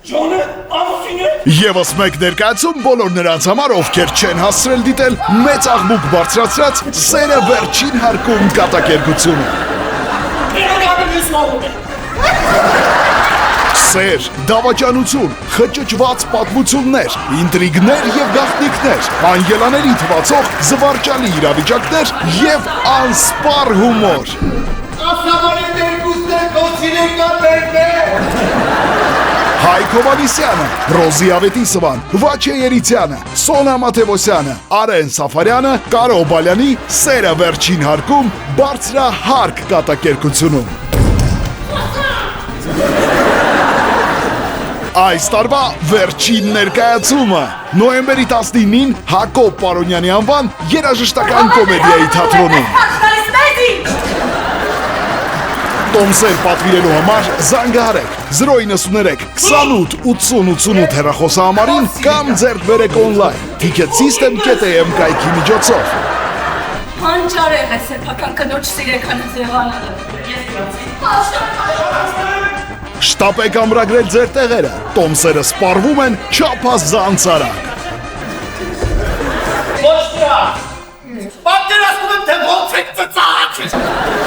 Ջոնը, ամուսինը։ Եվս մեկ ներկայացում բոլոր նրանց համար, ովքեր չեն հասցրել դիտել մեծ աղմուկ բարձրացրած սերը վերջին հարկում կատակերգությունը։ Սեր, դավաճանություն, խճճված պատմություններ, ինտրիգներ եւ գաղտնիքներ, անգելաների թվացող զվարճալի իրավիճակներ եւ անսպառ հումոր։ Հայկ Հովհաննիսյանը, Ռոզի Ավետիսովան, Վաչե Երիցյանը, Սոնա Մաթևոսյանը, Արեն Սաֆարյանը, Կարո Բալյանի սերը վերջին հարկում բարձրահարկ կատակերգությունում։ Այս տարվա վերջին ներկայացումը նոյեմբերի 19-ին Հակոբ Պարոնյանի անվան երաժշտական կոմեդիայի թատրոնում։ Տոմսեր պատվիրելու համար զանգահարեք 093 28 80 88 հեռախոսահամարին կամ ձեռք բերեք օնլայն ticketsystem.am կայքի միջոցով։ Հանճարեղ է սեփական կնոջ սիրեկանը ձևանալը։ Շտապեք ամրագրել ձեր տեղերը, տոմսերը սպառվում են չափազանց արագ։ Ոչ դրա։ Պատկերացնում եմ, թե ոնց եք ծծաղ։